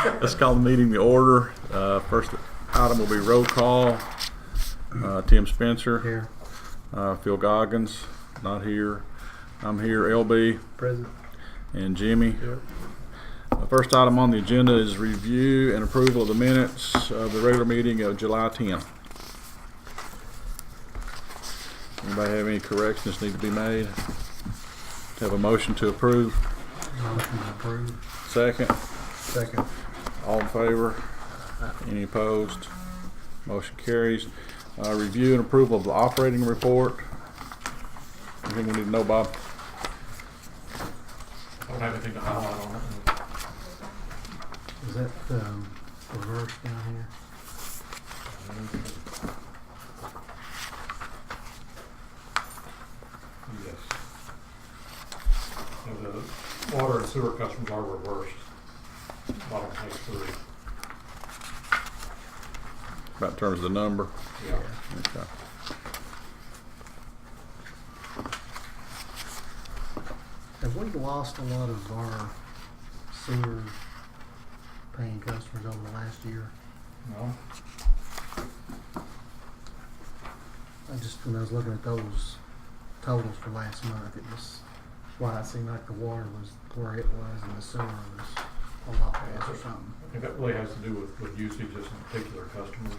Let's call the meeting to order. First item will be roll call. Tim Spencer. Here. Phil Goggins, not here. I'm here. LB. Present. And Jimmy. Here. The first item on the agenda is review and approval of the minutes of the regular meeting of July 10th. Anybody have any corrections need to be made? Have a motion to approve. Motion to approve. Second. Second. All in favor? Any opposed? Motion carries. Review and approval of the operating report. Anything we need to know, Bob? I don't have anything to highlight on it. Is that reverse down here? Yes. And the water and sewer customers are reversed. Bottom page 3. About in terms of the number. Yeah. Okay. Have we lost a lot of our sewer paying customers over the last year? No. When I was looking at those totals for last month, it was why it seemed like the water was where it was and the sewer was a lot less or something. I think that really has to do with usage of some particular customers.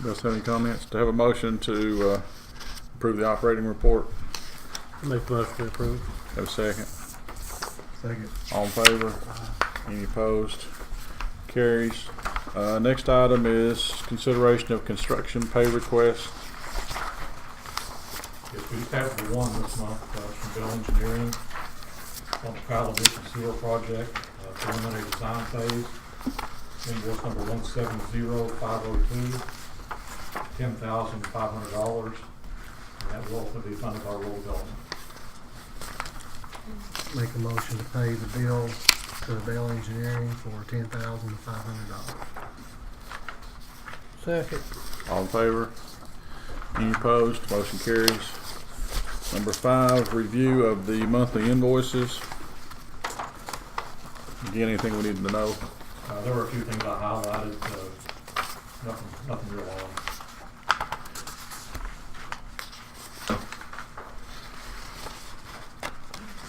Does have any comments? To have a motion to approve the operating report. Make the motion to approve. Have a second. Second. All in favor? Any opposed? Carries. Next item is consideration of construction pay request. Yes, we just have the one this month from Bill Engineering on the Kyle Addition Sewer Project, preliminary design phase. Invoice number 170502, $10,500, and that will also be funded by rural development. Make a motion to pay the bill to Bell Engineering for $10,500. Second. All in favor? Any opposed? Motion carries. Number 5, review of the monthly invoices. Again, anything we need to know? There were a few things I highlighted, nothing real on.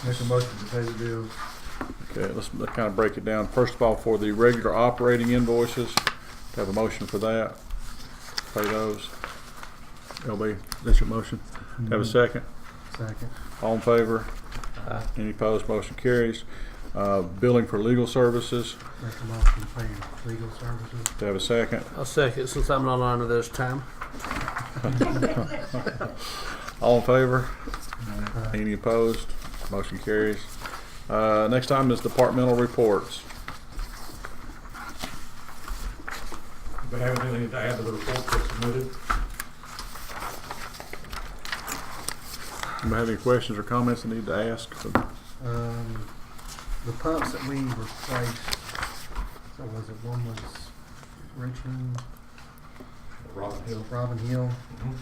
Make a motion to pay the bills. Okay, let's kind of break it down. First of all, for the regular operating invoices, have a motion for that. Pay those. LB, that's your motion. Have a second. Second. All in favor? Any opposed? Motion carries. Billing for legal services. Make a motion to pay legal services. To have a second. I'll second since I'm not on it this time. All in favor? Any opposed? Motion carries. Next item is departmental reports. Do you have anything to add to the report that's submitted? Anybody have any questions or comments they need to ask? The pumps that we replaced, so was it one was Richmond, Robin Hill. Robin Hill? Mm-hmm.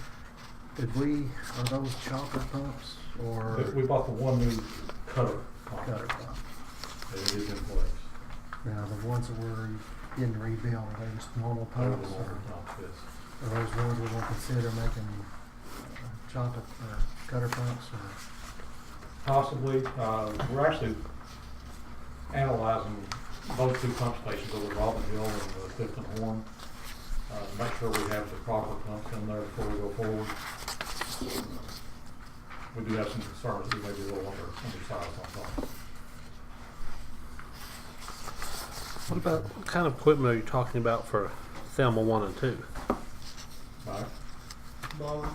Are those chopper pumps or We bought the one new cutter pump, gutter pump? and it is in place. Now, the ones that we're getting rebuilt, are they just normal They're the pumps? longer Or pumps, yes. are those ones we will consider making chopper gutter pumps? Or? Possibly. We're actually analyzing those two pump stations over Robin Hill and the Fifth and Horn to make sure we have the proper pumps in there before we go forward. We do have some concerns that we may be a little undersized on some. What about what kind of equipment are you talking about for Thelma 1 and 2? Right? Blowers,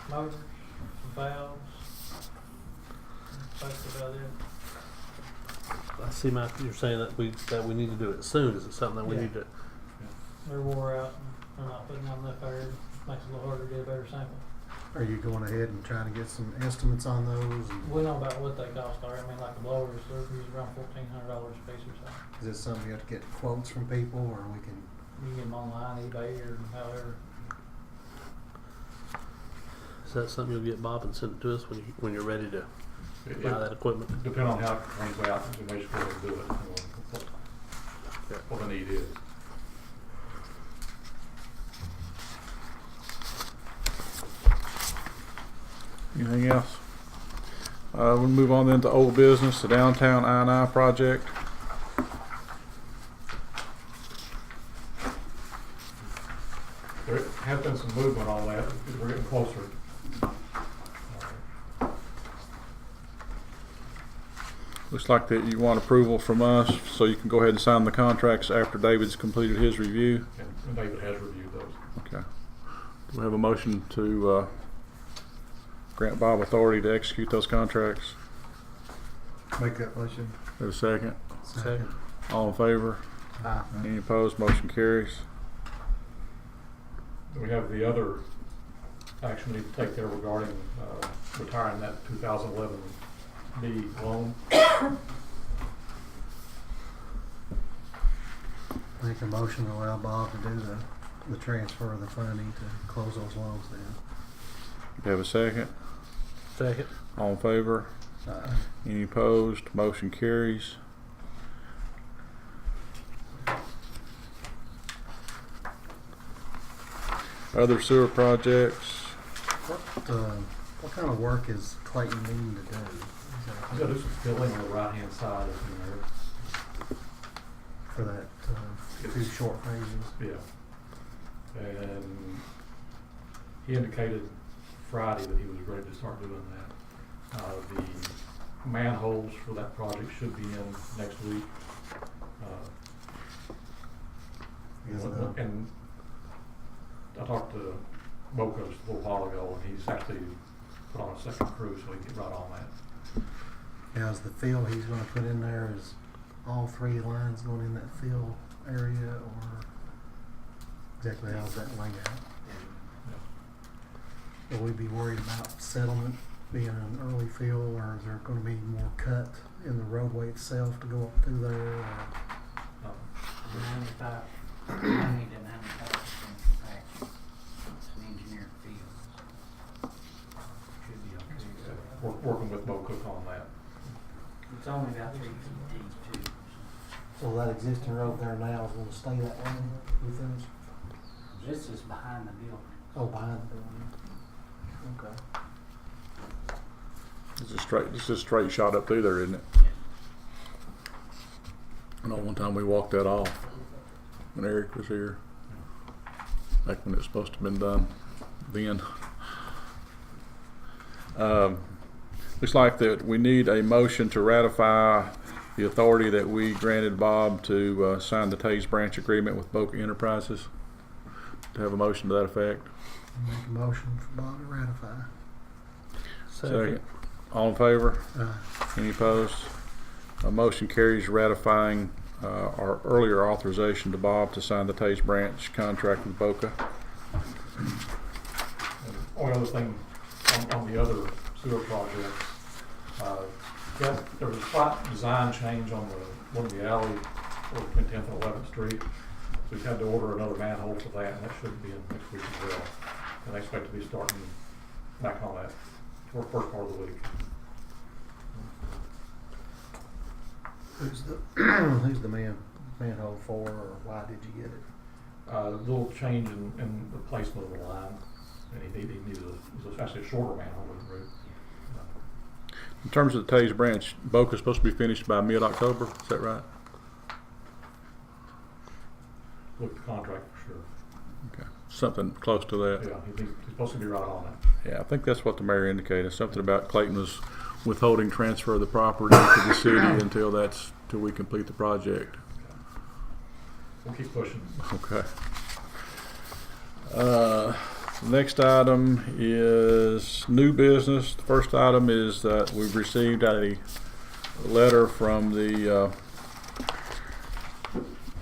motors, valves, that's about it. I see you're saying that we need to do it soon. Is it something that we Yeah. need to? They're wore out and they're not putting out enough air. Makes it a little harder to get a better sample. Are you going ahead and trying to get some estimates on those? And We know about what they cost are. I mean, like the blowers, they're usually around $1,400 a piece or so. is this something you have to get quotes from people, or we can? You can get them online, eBay, or however. Is that something you'll get Bob and send it to us when you're ready to It- buy that equipment? Depending on how it comes out, we may just go ahead and do it, depending on what the need is. Anything else? We'll move on then to old business, the downtown I&I project. There has been some movement on that, because we're getting closer. Looks like that you want approval from us, so you can go ahead and sign the contracts after David's completed his review. And David has reviewed those. Okay. Do we have a motion to grant Bob authority to execute those contracts? Make that motion. Have a second? Second. All in favor? Aye. Any opposed? Motion carries. We have the other action we need to take there regarding retiring that 2011 B loan. Make a motion to allow Bob to do the transfer of the funding to close those loans down. Do you have a second? Second. All in favor? Aye. Any opposed? Motion carries. Other sewer projects. What kind of work is Clayton needing to do? He's got to do some filling on the right-hand side of there. For that, 2 short phases? Yeah. And he indicated Friday that he was ready to start doing that. The manholes for that project should be in next week. And I talked to Boca a little while ago, and he's actually put on a second crew so he can get right on that. Now, is the fill he's gonna put in there, is all 3 lines going in that fill area, or exactly how's that laid out? Will we be worried about settlement being an early fill, or is there gonna be more cut in the roadway itself to go up through there? Or? 95, 90 to 95% compaction. It's an engineered field. Should be okay. Working with Bo Cook on that. It's only about 3 feet deep too. So that existing road there now is gonna stay that way with them? This is behind the building. Oh, behind the building. Okay. This is a straight shot up through there, isn't it? I know one time we walked that off when Eric was here. Back when it was supposed to have been done then. Looks like that we need a motion to ratify the authority that we granted Bob to sign the Taze Branch agreement with Boca Enterprises. To have a motion to that effect. Make a motion for Bob to ratify. Second. All in favor? Aye. Any opposed? A motion carries ratifying our earlier authorization to Bob to sign the Taze Branch contract with Boca. And only other thing on the other sewer projects, there was a slight design change on one of the alley between 10th and 11th Street. So we've had to order another manhole for that, and that should be in next week as well. And I expect to be starting back on that for the first part of the week. Who's the manhole for, or why did you get it? A little change in the placement of the line, and he needs actually a shorter manhole with the root. In terms of the Taze Branch, Boca's supposed to be finished by mid-October, is that right? Look at the contract for sure. Okay. Something close to that. Yeah, he's supposed to be right on it. Yeah, I think that's what the mayor indicated. Something about Clayton was withholding transfer of the property to the city until we complete the project. We'll keep pushing. Okay. Next item is new business. The first item is that we've received a letter from the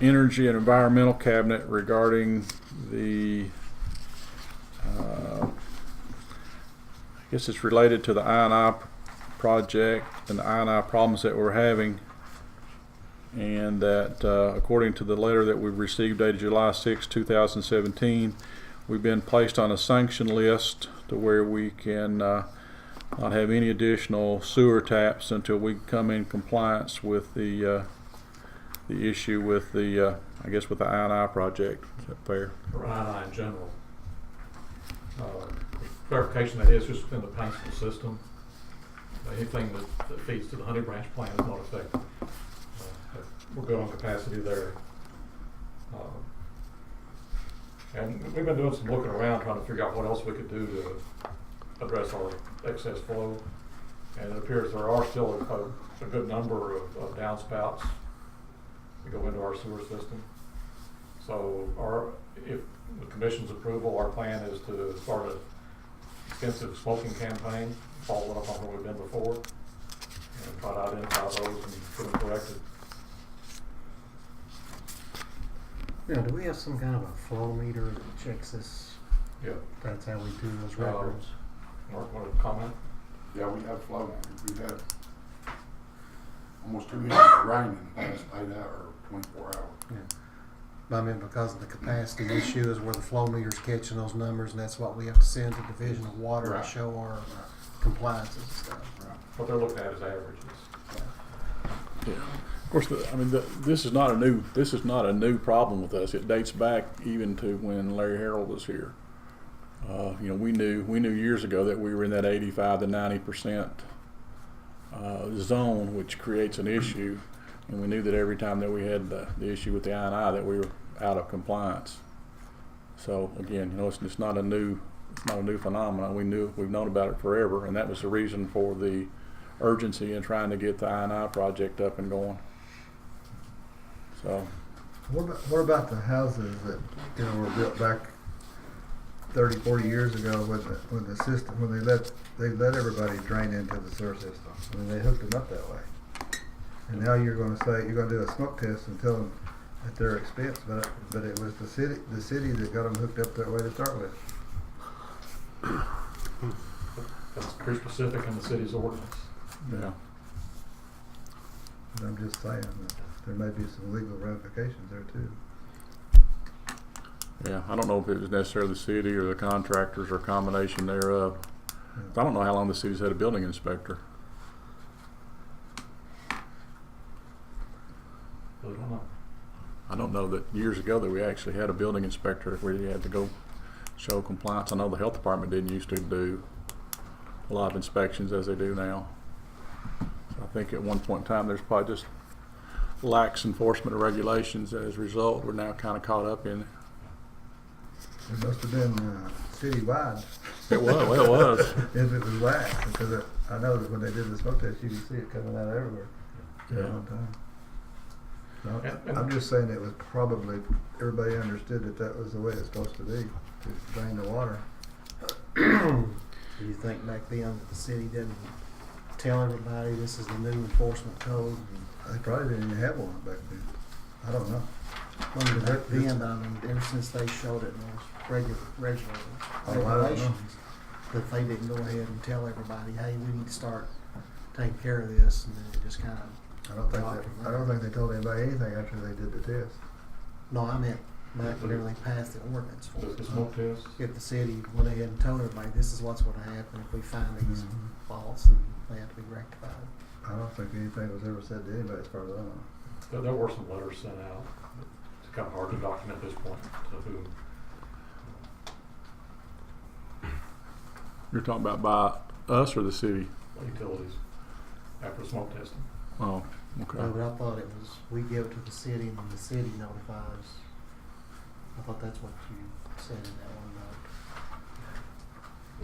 Energy and Environmental Cabinet regarding the I guess it's related to the I&I project and the I&I problems that we're having, and that according to the letter that we've received dated July 6, 2017, we've been placed on a sanction list to where we can not have any additional sewer taps until we come in compliance with the issue with the I guess with the I&I project. Is that fair? For I in general. Clarification, that is just in the Paintsville system. Anything that feeds to the Honey Branch plant is not affected. We're good on capacity there. And we've been doing some looking around trying to figure out what else we could do to address our excess flow. And it appears there are still a good number of downspouts that go into our sewer system. So if the commission's approval, our plan is to start an extensive smoking campaign, follow up on where we've been before, and try to identify those and get them corrected. You know, do we have some kind of a flow meter that checks this? Yeah. That's how we do those records. Mark, want to comment? Yeah, we have flow meters. We've had almost 2 inches of rain in the past 8 hours, or 24 hours. Yeah. But I mean, because of the capacity issue is where the flow meter's catching those numbers, and that's what we have to send to Division of Water Right. to show our Right. compliances and stuff. Right. What they're looking at is averages. Yeah. Of course, this is not a new problem with us. It dates back even to when Larry Harrell was here. We knew years ago that we were in that 85 to 90% zone, which creates an issue, and we knew that every time that we had the issue with the I&I that we were out of compliance. So again, it's not a new phenomenon. We've known about it forever, and that was the reason for the urgency in trying to get the I&I project up and going. So, What about the houses that, were built back 30, 40 years ago when the system, when they let everybody drain into the sewer system? I mean, they hooked them up that way. And now you're gonna do a smoke test and tell them at their expense, but it was the city that got them hooked up that way to start with. That's pretty specific in the city's ordinance. yeah. And I'm just saying that there may be some legal ramifications there too. Yeah, I don't know if it was necessarily the city or the contractors or a combination thereof. I don't know how long the city's had a building inspector. Really don't know. I don't know that years ago that we actually had a building inspector where you had to go show compliance. I know the health department didn't used to do a lot of inspections as they do now. So I think at one point in time there's probably just lax enforcement of regulations. As a result, we're now kind of caught up in it. It must have been citywide. It was. If it was lax, because I know that when they did the smoke test, you could see it coming out everywhere. Yeah. All the time. So And- I'm just saying it was probably, everybody understood that was the way it's supposed to be, to drain the water. Do you think back then that the city didn't tell everybody this is the new enforcement code? They probably didn't even have one back then. I don't know. Well, back then, I mean, ever since they showed it in those regular Oh, I don't know. regulations, that they didn't go ahead and tell everybody, hey, we need to start taking care of this, and then it just kind of, I don't think they told anybody anything after they did the test. no, I meant back whenever they passed the ordinance for The it. smoke test. If the city went ahead and told everybody, this is what's gonna happen if we find these Mhm. faults, and they have to be rectified. I don't think anything was ever said to anybody as far as I know. There were some letters sent out. It's kind of hard to document at this point to whom. You're talking about by us or the city? Utilities after smoke testing. Oh, okay. No, but I thought it was, we give it to the city and then the city notifies. I thought that's what you said in that one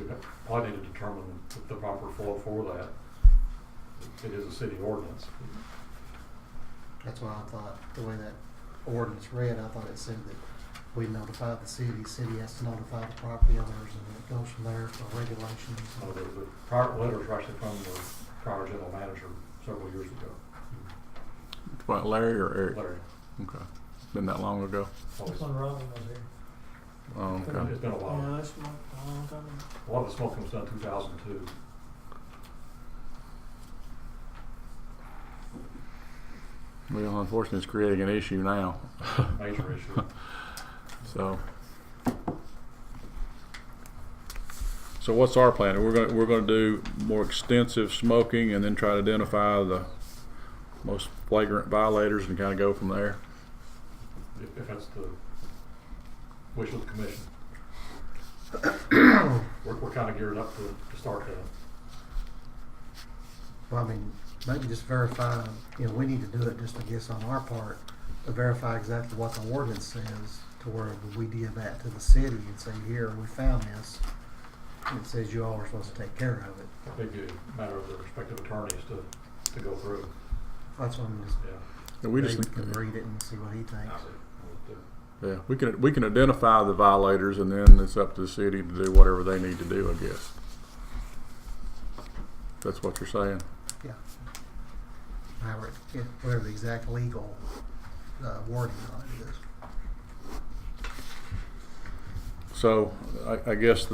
note. We probably need to determine the proper flow for that. It is a city ordinance. That's why I thought, the way that ordinance read, I thought it said that we notify the city has to notify the property owners, and it goes from there for regulations. The prior letters were actually from the prior general manager several years ago. What, Larry or Eric? Larry. Okay. Been that long ago? That's when Robin was here. Oh, okay. It's been a Yeah, while. that's a long time ago. A lot of the smoking was done in 2002. Well, unfortunately, it's creating an issue now. Major issue. So, So what's our plan? We're gonna do more extensive smoking and then try to identify the most flagrant violators and kind of go from there. If that's the wish of the commission. We're kind of geared up to start that. Well, I mean, maybe just verify, you know, we need to do it just, I guess, on our part, to verify exactly what the ordinance says, to where we give that to the city and say, here, we found this. And it says you all are supposed to take care of it. I think it's a matter of the respective attorneys to go through. That's what I'm just, Yeah. And we just Dave can read it and see what he thinks. yeah, we can identify the violators and then it's up to the city to do whatever they need to do, I guess. That's what you're saying. Yeah. However, whatever the exact legal wording on it is. So I guess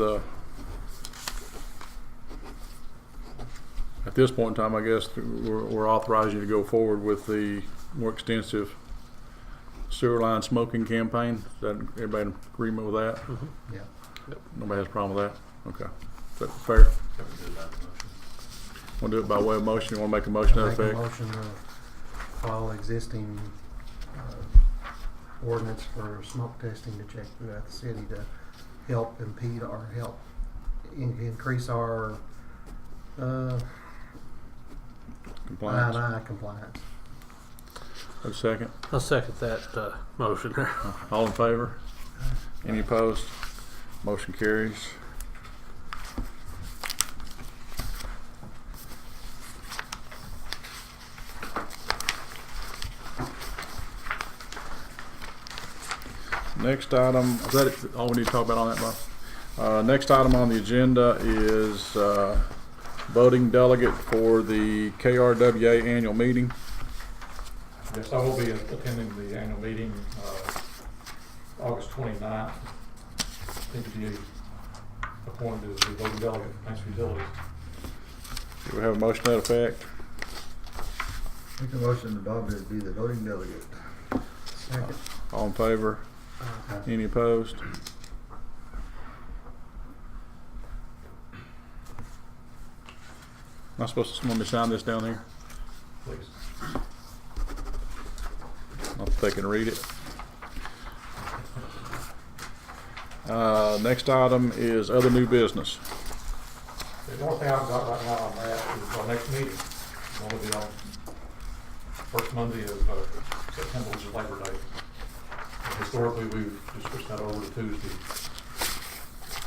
at this point in time, I guess we're authorizing you to go forward with the more extensive sewer line smoking campaign. Is that everybody in agreement with that? Yeah. Nobody has a problem with that? Okay. Is that fair? Want to do it by way of motion? You want to make a motion to that Make a effect? motion to follow existing ordinance for smoke testing to check throughout the city to help impede or help increase our Compliance. I&I compliance. Have a second? I'll second that motion there. All in favor? Any opposed? Motion carries. Next item, is that all we need to talk about on that, Bob? Next item on the agenda is voting delegate for the KRWA annual meeting. Yes, I will be attending the annual meeting, August 29th. I think to be appointed as the voting delegate for Paintsville Utilities. Do we have a motion to that effect? Make a motion to Bob to be the voting delegate. Second. All in favor? Any opposed? Am I supposed to want me to sign this down here? Please. I'll take and read it. Next item is other new business. The only thing I've got right now on that is our next meeting. It's going to be on first Monday of September, which is Labor Day. And historically, we've just switched that over to Tuesday.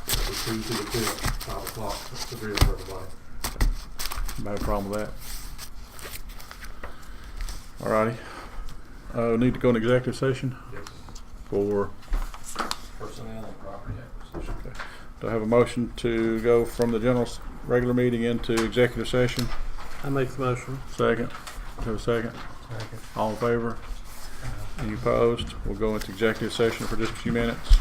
It's Tuesday the 5th, 5 o'clock. That's agreeable for everybody. Anybody have a problem with that? Alrighty. We need to go into executive session Yes. for, Personnel and property acquisition. do I have a motion to go from the regular meeting into executive session? I make the motion. Second. Have a second? Second. All in favor? Any opposed? We'll go into executive session for just a few minutes.